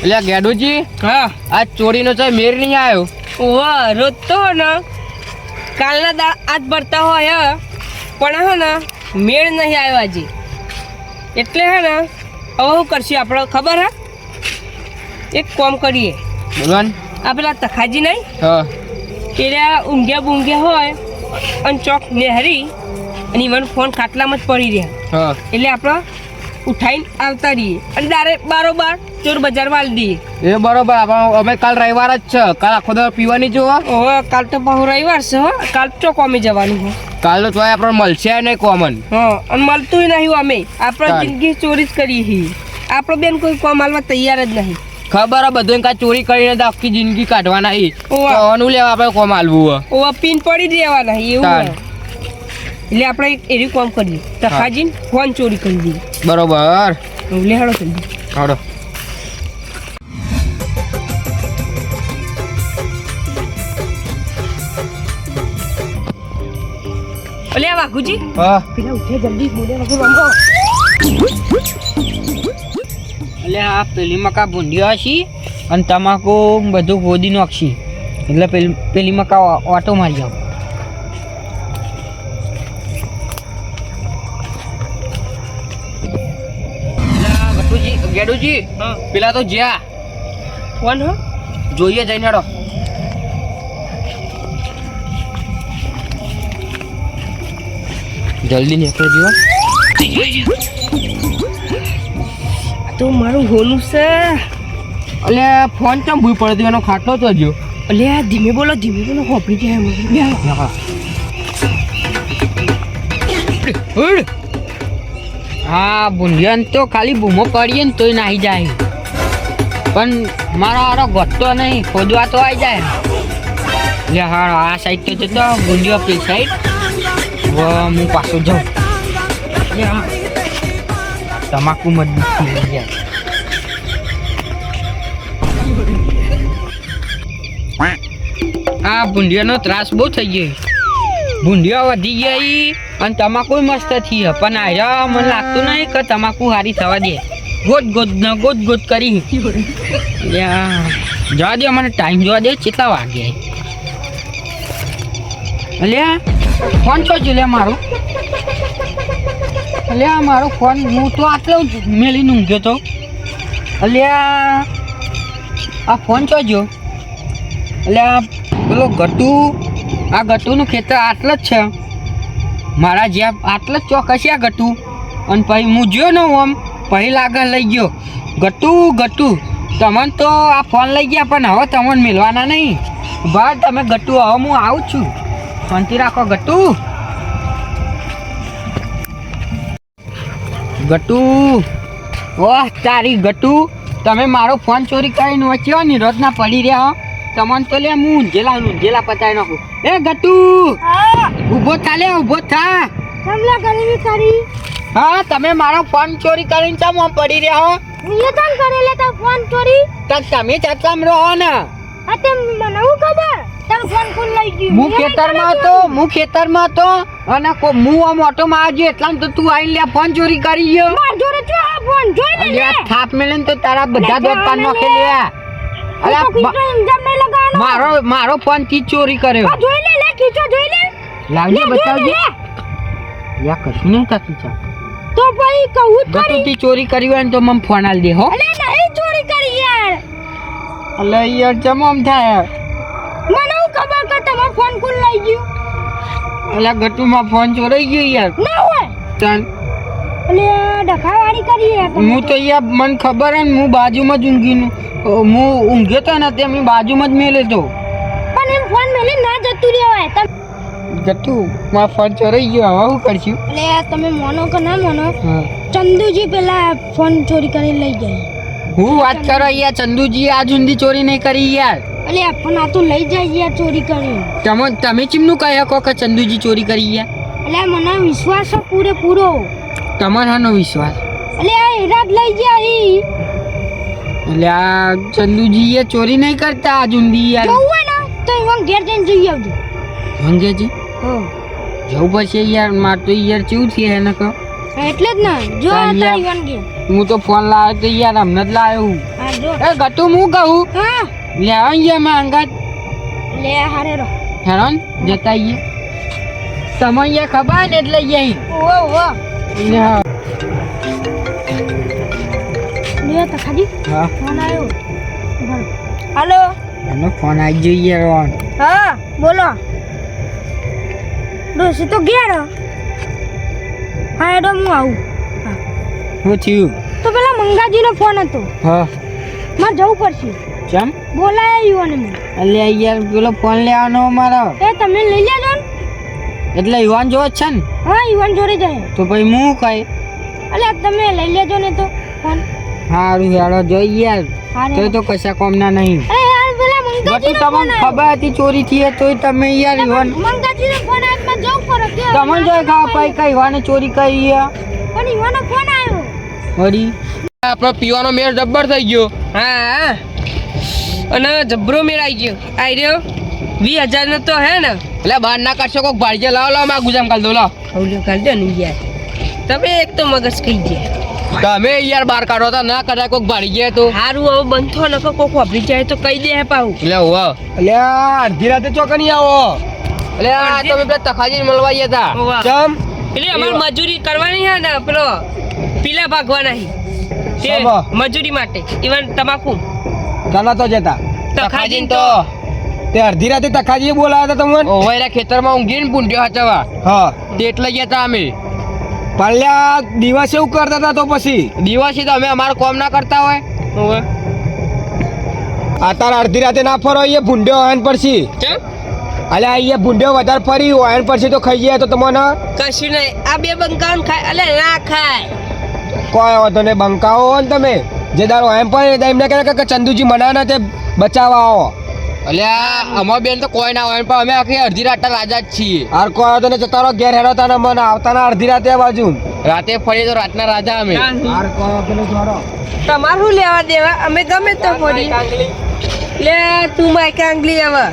એટલે ગેડુજી હા આ ચોરીનો તો મેર નહીં આવ્યો. ઓવા રોજ તો ને કાલના દા આજ ભરતા હોય પણ હે ને મેળ નહીં આવ્યો આજે. એટલે હે ને હવે શું કરશું આપણે ખબર હે? એક કામ કરીએ. બોલો ને. આ પેલા તખાજી નહીં હા પેલા ઊંઘ્યા બૂંઘ્યા હોય અને ચોક નેહરી અને મને ફોન ખાટલામાં જ પડી રહ્યા. હા એટલે આપણે ઉઠાઈને આવતા રહીએ અને ડાયરેક્ટ બારોબાર ચોર બજારમાં આલી દઈએ. એ બરોબર. અમે કાલ રવિવાર જ છે. કાલ આખો દિવસ પીવાની જો. હવે કાલ તો બહુ રવિવાર છે હો. કાલ તો કોમે જવાનું હોય. કાલ તો આપણે મળશે નહીં કોમન. હા અને મળતું નહીં અમે આપણે ચાલ. જિંદગી ચોરી જ કરીએ છીએ. આપણે બેન કોઈ કોમ હાલવા તૈયાર જ નહીં. ખબર હે બધું કાંઈ ચોરી કરીને તો આખી જિંદગી કાઢવાના. ઓવા. કોનું લેવા આપણે કોમ હાલવું. ઓવા પીન પડી જ રહેવાના એવું ચાલ. હોય. એટલે આપણે એવી કામ કરીએ તખાજીને ફોન ચોરી કરી દઈએ. બરોબર. લે હેડો જલ્દી. હાડો. અલે આ વાઘુજી હા પેલા ઉઠે જલ્દી બોલે વગર રમો. એટલે આ પેલી મકા ભૂંડ્યો હશી અને તમાકુ બધું ગોદી નાખશી એટલે પેલી મકા ઓટો મારી જાવ. ગેડુજી હા પેલા તો જ્યાં ફોન હો જોઈએ જઈને હેડો. જલ્દી નીકળજો. તો મારું હોનું છે. એટલે ફોન કેમ ભૂઈ પડતી એનો ખાટલો તો જો. અલે આ ધીમે બોલો હોપી જાય મને. હા ભૂંડિયાને તો ખાલી બૂમો પડીએ ને તોય નાહી જાય પણ મારો આરો ગોતતો નહીં ખોદવા તો આવી જાય. લે હા આ સાઈડ તો જતો ભૂંડિયો પેલી સાઈડ હું પાછો જાઉં. લે હા તમાકુ મજબૂત થઈ જાય. આ ભૂંડિયાનો ત્રાસ બહુ થઈ ગયો. ભૂંડિયા વધી ગઈ અને તમાકુ મસ્ત થઈ પણ આયા મને લાગતું નહીં કે તમાકુ સારી થવા દે. ગોત કરી જવા દે મને ટાઈમ જોવા દે કેટલા વાગે. અલ્યા ફોન છો જો લે મારો. અલ્યા મારો ફોન હું તો આટલો મેલીને ઊંઘ્યો તો. અલ્યા આ ફોન છો જો. અલ્યા પેલો ગટુ આ ગટુનું ખેતર આટलं જ છે મારા જ્યાં આટलं જ ચોક્કસ આ ગટુ. અને પછી હું જ્યો ને આમ પછી લાગે લઈ ગયો ગટુ તમને તો આ ફોન લઈ ગયા પણ હવે તમને મેળવાના નહીં. ભાઈ તમે ગટુ હવે હું આવું છું શાંતિ રાખો. ગટુ ઓહ તારી ગટુ તમે મારો ફોન ચોરી કરીને વચ્યો ને રોજના પડી રહ્યા હો. તમને તો લે હું ઊંઝેલા પતાવી નાખું. એ ગટુ ઊભો થા. સમલા કરી હા તમે મારો ફોન ચોરી કરીને ચમ આમ પડી રહ્યા હો. મેં તન કરેલે તો ફોન ચોરી તો તમે ચચમ રહો ને. અતે મને હું ખબર તમ ફોન કોણ લઈ ગયું. હું ખેતરમાં હતો અને હું આમ ઓટોમાં આવ્યો એટલા તો તું આવીને લે ફોન ચોરી કરી ગયો. માર જોડે છે આ ફોન જોઈ લે. અલ્યા થાપ મેલે તો તારા બધા દોત પાન નાખે લે. અલ્યા ઇન્જમ નહીં લગાવવાનો. મારો ફોન થી ચોરી કર્યો. આ જોઈ લે ખીચો જોઈ લે. લાવજે લે, બતાવજે. જોઈ લે. યા કશું નહીં થતું ચા. તો ભાઈ કહું જ ગટુ કરી. થી ચોરી કરી હોય ને તો મને ફોન આલ દે હો. અલે નહીં ચોરી કરી યાર. અલે યાર ચમ આમ થાય. મને હું ખબર કે તમારો ફોન કોણ લઈ ગયું. અલ્યા ગટુમાં ફોન ચોરાઈ ગયો યાર. ના હોય તન અલે ડખાવાળી કરી યાર તમે. હું તો યાર મને ખબર હે ને હું બાજુમાં જ હું ઊંઘ્યો તો ને તે મેં બાજુમાં જ મેલે તો. પણ એમ ફોન મેલી ના જતું રહેવાય. તમે ગટુ મારો ફોન ચોરાઈ ગયો હવે શું કરશું. અલે તમે મોનો કે ના મોનો હા ચંદુજી પેલા ફોન ચોરી કરી લઈ ગયા. હું વાત કરો યાર ચંદુજી આજ સુધી ચોરી નહીં કરી યાર. અલે પણ આ તો લઈ જાય યાર ચોરી કરી. તમે ચીમનું કહી શકો કે ચંદુજી ચોરી કરી યાર. અલે મને વિશ્વાસ છે પૂરેપૂરો. તમારાનો વિશ્વાસ. અલે આ હીરા જ લઈ ગયા ઈ. એટલે આ ચંદુજી એ ચોરી નહીં કરતા આજ સુધી યાર. જોવું હોય ને તો એમાં ઘેર જઈને જોઈ આવજો. મંગેજી જવું પડશે યાર માર તો યાર કેવું છે એને કહો. એટલે જ ને જો હા, તારી યાર. વાનગી હું તો ફોન લાવ્યો તો યાર હમણાં જ લાવ્યો હું. હા જો એ ગટુ હું કહું હા લેવા ગયા મેં અંગાત લે હારે રો હેરાન જતા આવીએ તમને યાર ખબર ને એટલે જઈ ઓ હા લે તો ખાજી હા ફોન આવ્યો બોલો હાલો એનો ફોન આવી જોઈએ રોન હા બોલો ડોસી તો ગયા હા એડો હું આવું શું થયું તો પેલા મંગાજીનો ફોન હતો હા મારે જવું પડશે ચમ બોલાય યુવાને મને એટલે યાર પેલો ફોન લેવાનો મારો એ તમે લઈ લેજો ને એટલે યુવાન જોવો જ છે ને હા યુવાન જોડે જાય તો પછી હું કઈ અલ્યા તમે લઈ લેજો ને તો ફોન સારું હેડો જોઈ યાર હારે તો કશા કોમના નહીં અરે યાર પેલા બધું મંગાજીનો ફોન તમને ખબર હતી ચોરી થઈ તોય તમે યાર યુવાન મંગાજીનો ફોન હાથમાં જવું પડે કે તમને જો ખાવા પાઈ કઈ યુવાને ચોરી કરી યાર પણ યુવાનો ફોન આવ્યો વળી આપણો પીવાનો મેળ જબ્બર થઈ ગયો હા અને જબરો મેળ આવી ગયો આવી રહ્યો 20,000 નો તો હે ને એટલે બહાર ના કરશો કોક ભાડજે લાવો લાવો માં ગુજામ કાલ દો લાવો હવલ્યો કાઢ દો ને યાર તમે એક તો મગજ કહી ગયા તમે યાર બહાર કાઢો તો ના કદાચ કોક ભાડી ગયા તો સારું હવે બંધ થો નકો કોક વાપરી જાય તો કહી દે હે પાછું એટલે હોવા એટલે અડધી રાતે ચોકની આવો એટલે આ તો પેલા તખાજી મળવા ગયા હોવા. હતા ચમ એટલે અમારે મજૂરી કરવાની હે ને પેલો પીલા ભાગવાના હી તે શાબા. મજૂરી માટે ઇવન તમાકુ ચાલો તો જતા તખાજીન તો તે અડધી રાતે તખાજી બોલાયા હતા તમને ઓવાયરા ખેતરમાં ઊંઘીને પૂંડ્યો હચવા હા તે એટલે ગયા હતા અમે પાલ્યા દિવસે એવું કરતા હતા તો પછી દિવસે તો અમે અમારું કામ ના કરતા હોય હોવે અત્યારે અડધી રાતે ના ફરો અહીંયા ભૂંડ્યો વાયન પડશે કેમ અલ્યા અહીંયા ભૂંડ્યો વધારે ફરી વાયન પડશે તો ખાઈ જાય તો તમને કશું નહીં આ બે બંકાውን ખાય અલે ના ખાય કોઈ વાંધો નહીં બંકાવો હો ને તમે જે દારો એમ પણ એમને કહે કે ચંદુજી મના ને તે બચાવવા આવો અલ્યા અમાર બેન તો કોઈ ના હોય પણ અમે આખી અડધી રાત રાજા જ છીએ હાર કોઈ વાંધો નહીં જતા રહો ઘેર હેડો ને મને આવતાના અડધી રાતે બાજુ રાતે ફરીએ તો રાતના રાજા અમે હાર કોઈ વાંધો નહીં જોડો તમારું લેવા દેવા અમે ગમે તો પડી લે તું માય કાંગલી હવે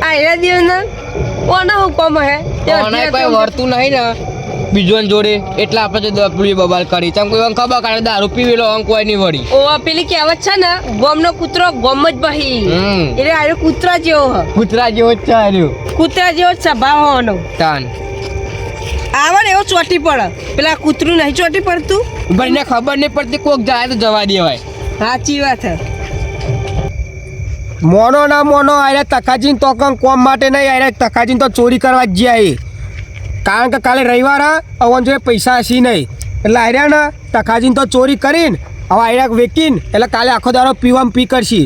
આ એના દિવસ ને કોનો હુકમ હે કોઈ વર્તું નહીં ને બીજો જોડે એટલે આપણે જો દપડી બબાલ કરી ચમ કોઈ ખબર કાઢે દારૂ પીવેલો અંક કોઈ નહીં વળી ઓ પેલી કહેવત છે ને ગોમનો કૂતરો ગોમ જ બહી એટલે આ કૂતરા જેવો હ કૂતરા જેવો જ છે આર્યો કૂતરા જેવો જ સ્વભાવ હોવાનો તાન આવે ને એવો ચોટી પડે પેલા કૂતરું નહીં ચોટી પડતું ભાઈને ખબર નહીં પડતી કોક જાય તો જવા દેવાય સાચી વાત હે મોનો ના મોનો આરે તખાજીન તો કોમ માટે નહીં આરે તખાજીન તો ચોરી કરવા જ જાય કારણ કે કાલે રવિવાર અવન જોડે પૈસા હસી નહીં એટલે આર્યા ને તખાજીન તો ચોરી કરીને હવે આર્યા વેકીને એટલે કાલે આખો દાડો પીવામાં પી કરશી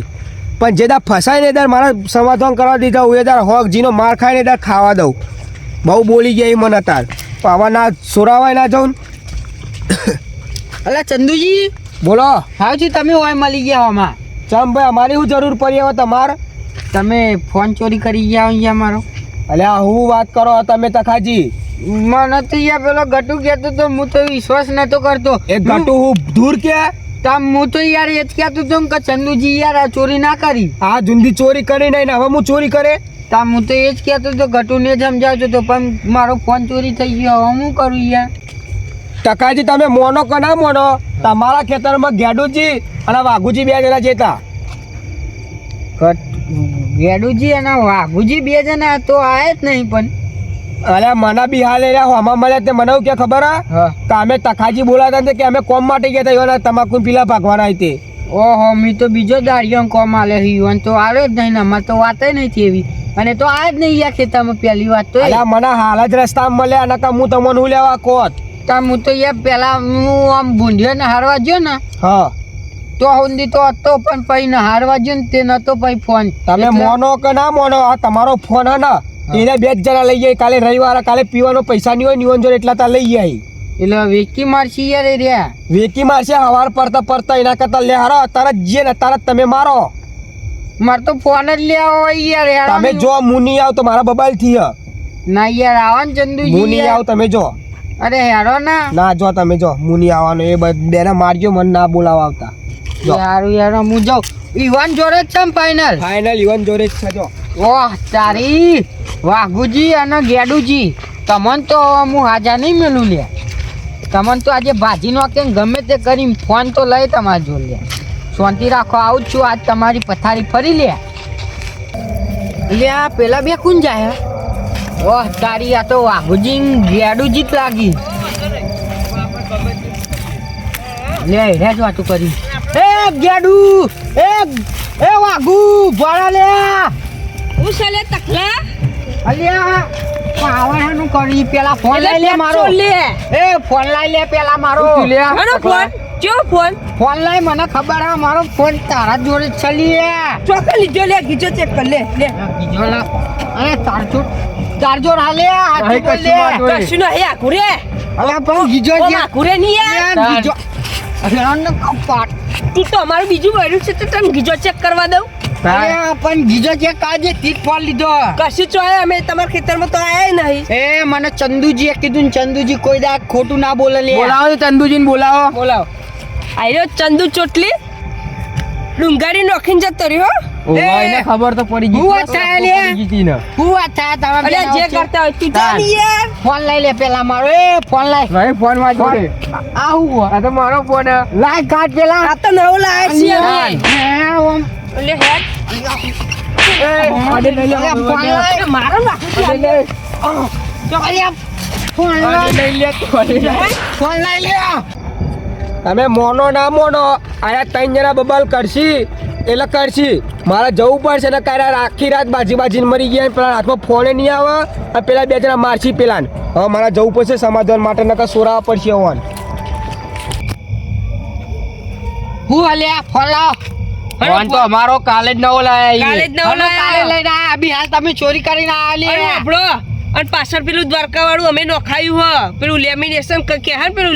પણ જે દાર ફસાય ને દાર મારા સમાધાન કરવા દીધા હું એ દાર હોક જીનો માર ખાય ને દાર ખાવા દઉં બહુ બોલી ગયા એ મને અત્યારે પણ આવા ના સોરાવાય ના જાઉં અલા ચંદુજી બોલો હા જી તમે હોય મળી ગયા આમાં ચમ ભાઈ અમારી શું જરૂર પડી હવે તમારે તમે ફોન ચોરી કરી ગયા અહીંયા મારો અલ્યા હું વાત કરો તમે તખાજી મને તો યાર પેલો ગટુ કહેતો તો હું તો વિશ્વાસ નતો કરતો એ ગટુ હું દૂર કે તમ હું તો યાર એ જ કહેતો તો કે ચંદુજી યાર આ ચોરી ના કરી આ જુંદી ચોરી કરી નહીં ને હવે હું ચોરી કરે તમ હું તો એ જ કહેતો તો ગટુને સમજાવજો તો પણ મારો ફોન ચોરી થઈ ગયો હવે હું કરું યાર ટકાજી તમે મોનો કે ના મોનો તમારા ખેતરમાં ગેડુજી અને વાઘુજી બે જણા જતા ગેડુજી અને વાઘુજી બે જણા તો આયા જ નહીં પણ અરે મને બી હાલ હમા મળ્યા તે મને કે ખબર કે અમે તખાજી બોલાતા હતા કે અમે કોમ માટે ગયા હતા એવાના તમાકુ પીલા ભાગવાના હતી ઓહો મી તો બીજો દાડિયો કોમ આલે ઈવન તો આવ્યો જ નહીં ને અમારે તો વાત નહીં થઈ એવી અને તો આ જ નહીં યા ખેતરમાં પહેલી વાત તો મને હાલ જ રસ્તામાં મળ્યા અને હું તમને હું લેવા કોત હું તો યાર પેલા હું આમ ભૂંડિયો ને હારવા ગયો ને હા તો હુંદી તો હતો પણ પછી ને હારવા ગયો ને તે નતો પછી ફોન તમે મોનો કે ના મોનો આ તમારો ફોન હે ને એને બે જ જણા લઈ જાય કાલે રવિવાર કાલે પીવાનો પૈસા નહીં હોય નિવન જોડે એટલા તા લઈ જાય એટલે વેકી મારશી યાર એ રહ્યા વેકી મારશે હવાર પડતા પડતા એના કરતા લે હારો તારા જે ને તારા તમે મારો માર તો ફોન જ લે આવો યાર તમે જો મુની આવ તો મારા બબાલ થી ના યાર આવાન ચંદુજી મુની આવ તમે જો અરે હેરો ના જો તમે જો મુની આવવાનો એ બેને મારજો મને ના બોલાવા આવતા યારું યાર હું જાઉં ઈવન જોડે જ છે ફાઇનલ ઈવન જોડે જ છે જો ઓહ તારી વાઘુજી અને ગેડુજી તમન તો હું હાજા નહીં મેલું લે તમને તો આજે ભાજી નો કે ગમે તે કરી ફોન તો લઈ તમારે જોડે લે. શાંતિ રાખો, આવું જ છું આજ તમારી પથારી ફરી લે. લે આ પેલા બે કોણ જાય? ઓહ તારી આ તો વાઘુજી ગેડુજી જ લાગી. લે હેડ વાતું કરી. એ ગેડુ એ વાઘુ ભરા લે. હું છે લે તકલા અલ્યા પાવરનું કરી પેલા ફોન લઈ લે મારો. લે એ ફોન લઈ લે પેલા મારો. હનો ફોન જો ફોન લઈ, મને ખબર હે મારો ફોન તારા જોડે જ છે લે. ચોકર લીધો લે ગીજો ચેક કર લે બીજો લા. અરે ચાર્જર હાલે હાથી બોલ લે. કશું નહીં આકુરે અલા પણ ગીજો ઓ જે આકુરે નહીં યાર ગીજો. અરે અન કપાટ. તું તો અમારું બીજું વર્યું છે તો તને ગીજો ચેક કરવા દઉં અરે પણ ગીજો જે કાજે તીક ફોન લીધો. કશું ચોય અમે તમારા ખેતરમાં તો આયા નહીં એ મને ચંદુજીએ કીધું ને ચંદુજી કોઈ દા ખોટું ના બોલે લે. બોલાવો ચંદુજીને બોલાવો. બોલાવો આયો ચંદુ ચોટલી ડુંગારી નોખીને જતો રહ્યો એને ખબર તો પડી હું વાત થાય લે. જીતીને. હું વાત થાય તમારા અરે બેના જે વચ્ચે? કરતા હોય તું જા ની યાર ફોન લઈ લે પેલા મારો. એ ફોન લઈ. ભાઈ ફોન માં જોડે. આ હું આ તો મારો ફોન હે. લાય કાઢ પેલા. આ તો નવો લાયા છીએ અમે હે, ઓમ. એટલે હેડ આડે લઈ લે. અલ્યા, ફોન લઈ. અરે મારો નાખું આડે લે. અલ્યા, ફોન આડે લઈ. લઈ લે. ફોન લઈ લે. તમે મોનો ના મોનો આયા 3 જણા બબાલ કરશી એટલે કરશી. મારે જવું પડશે ને કાલે આખી રાત બાજીને મરી ગયા. પેલા હાથમાં ફોને નહીં આવે અને પેલા 2 જણા મારશી પેલા. હવે મારે જવું પડશે સમાધાન માટે, નકર સોરાવા પડશે હોવાન. હું અલ્યા ફોન લાવ. ફોન તો અમારો કાલે જ નવો લાયા. કાલે જ નવો કાલે લાયા લઈને આયા. અભી હાલ તમે ચોરી કરીને આયા અરે લે. આપણો અને પાછળ પેલું દ્વારકા વાળું અમે નોખાયું હ પેલું લેમિનેશન કે હા પેલું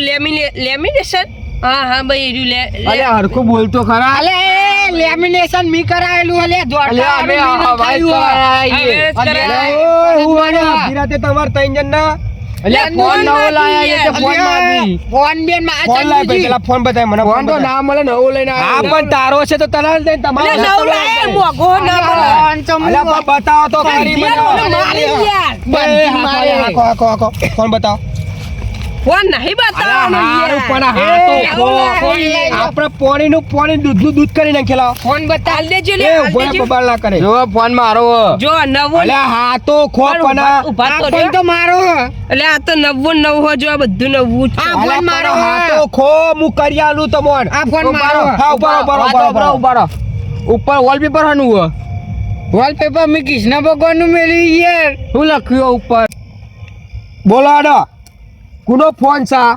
લેમિનેશન હા ભાઈ એર્યું લે અલે હરખું બોલતો ખરા. અલે એ લેમિનેશન મી કરાયેલું અલે અલે અમે આ વાત કરાયા. રાતે તમાર 3 જણના અલે ફોન નવો લાયા છે. ફોન મારી ફોન બેન માં ફોન લાય ભાઈ, પેલા ફોન બતાય મને. ફોન તો ના મળે, નવો લઈને આવ્યો. હા પણ તારો છે તો તને દે. તમારો અલે નવ લાયા મોઘો ના પડે અલે પણ બતાવો તો ખરી મને. મારી યાર ફોન બતાવો. ફોન નહીં બતાવવાનો હારું પણ યાર હા તો આપણે પાણીનું દૂધ કરી નાખેલા. ફોન બતા. હાલ દેજો લે એ હાલ ઉભો દેજો બબાલ ના કરે. જો ફોન મારો. જો નવો અલે હા તો ખો પણ ઉભા તો ફોન તો મારો. એટલે આ તો નવું નવ હો જો આ બધું નવું છે. આ ફોન મારો. હા તો ખો હું કરી આલું તમોન. આ ફોન મારો. હા ઉભા ઉપર વોલપેપર હનું હો. વોલપેપર મી કૃષ્ણ ભગવાન નું મેળવી યાર. શું લખ્યું ઉપર? બોલો આડો. કુનો ફોન સા?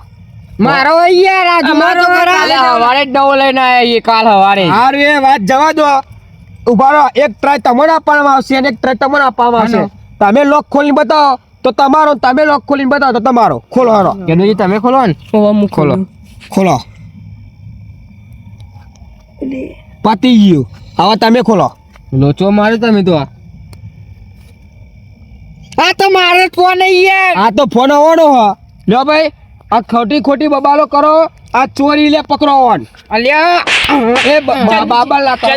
મારો યાર આ અમારો જુઓ તો ખરા. કાલે હવારે જ નવો લઈને આયા કાલ હવારે. હારું એ વાત જવા દો. ઉભા રહો. એક ટ્રાય તમને આપવામાં આવશે અને એક ટ્રાય તમને આપવામાં આવશે. તમે લોક ખોલીને બતાવો તો તમારો, તમે લોક ખોલીને બતાવો તો તમારો. ખોલો હારો. કેનુજી તમે ખોલો ને. ખોલો. ખોલો. પતી ગયું. હવે તમે ખોલો. લોચો મારે તમે તો. આ તો મારો જ ફોન યાર. આ તો ફોન આવવાનો હ. લ્યો ભાઈ, આ ખોટી બબાલો કરો. આ ચોરી લે પકડો ઓન. અલ્યા એ બાબા લાતો.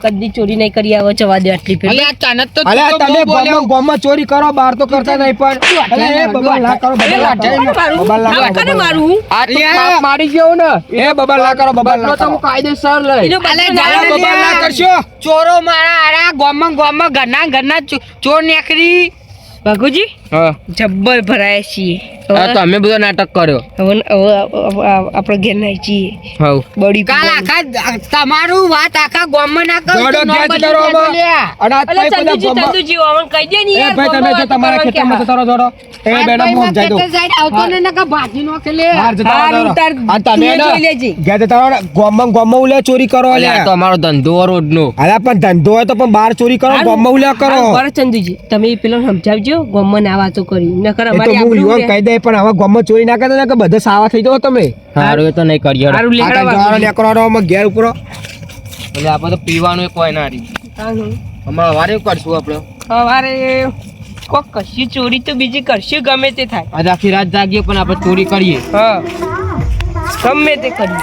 કદી ચોરી નહીં કરી આવો જવા દે આટલી ફેર અલ્યા ચાનત તો અલે તું તમે બહુ બોલ્યો. ગોમમાં ચોરી કરો, બહાર તો કરતા નહીં પણ. અલે એ બબાલ ના કરો, બબાલ ના કરો. બબાલ ના કરો. કને મારું આ તો કાપ મારી ગયો ને. એ બબાલ ના કરો, બબાલ ના કરો. કાયદેસર લઈ. એનો અલે બદલો જાઓ ના બબાલ ના કરશો. ચોરો મારા આરા ગોમમાં ઘરના ચોર નીકળી. ભગુજી હા. જબ્બર ભરાય છીએ તમે બધો નાટક કર્યો. હવે આપણે ઘેર નાઈ છીએ હવ. બડી કાલ આખા તમારું વાત આખા ગોમમાં ના કરું જોડો તો નો ગેસ બદલી કરો દેજો આમાં. લ્યા. અને આ અલે ભાઈ બધા ગોમમાં- ચંદુજી અમન કહી દે ને એ યાર ભાઈ તમે જે તમારા ખેતરમાં જતા રહો, જોડો. એ બેડા ભાઈ મોમ માં જાય દો. ખેતર side આવતો ને નકા ભાજી નો ખેલે. બહાર જતા રહો, હારું, જોડો. તાર આ તમે તું ને જોઈ લેજે. ઘેર જતા રહો ને, ગોમમાં ઉલે ચોરી કરો. અલ્યા તો અમારો ધંધો રોજ નો. અલ્યા પણ ધંધો હોય તો પણ બહાર ચોરી કરો, ગોમમાં ઉલે કરો. બરાબર ચંદુજી તમે એ પેલો સમજાવજો ગોમમાં ના વાતો કરી નકર એ તો અમારી હું આબરૂ યુવાન રે. કહી દે પણ હવે ગોમમાં ચોરી ના કરતા ને કે બધા સાવા થઈ જાઓ તમે. સારું એ તો નહીં કરીએ. હારું આ લેકડા જવાનો વાગુજી. નેકરો રહો, ઘેર ઉપરો. એટલે આપણે તો પીવાનું કોઈ ના રહી. હારું. હમણાં વારે કરશું આપણે. સવારે કોક કશું ચોરી તો બીજી કરશું ગમે તે થાય આજે આખી રાત જાગીએ પણ આપણે ચોરી કરીએ. હા ગમે તે કરીએ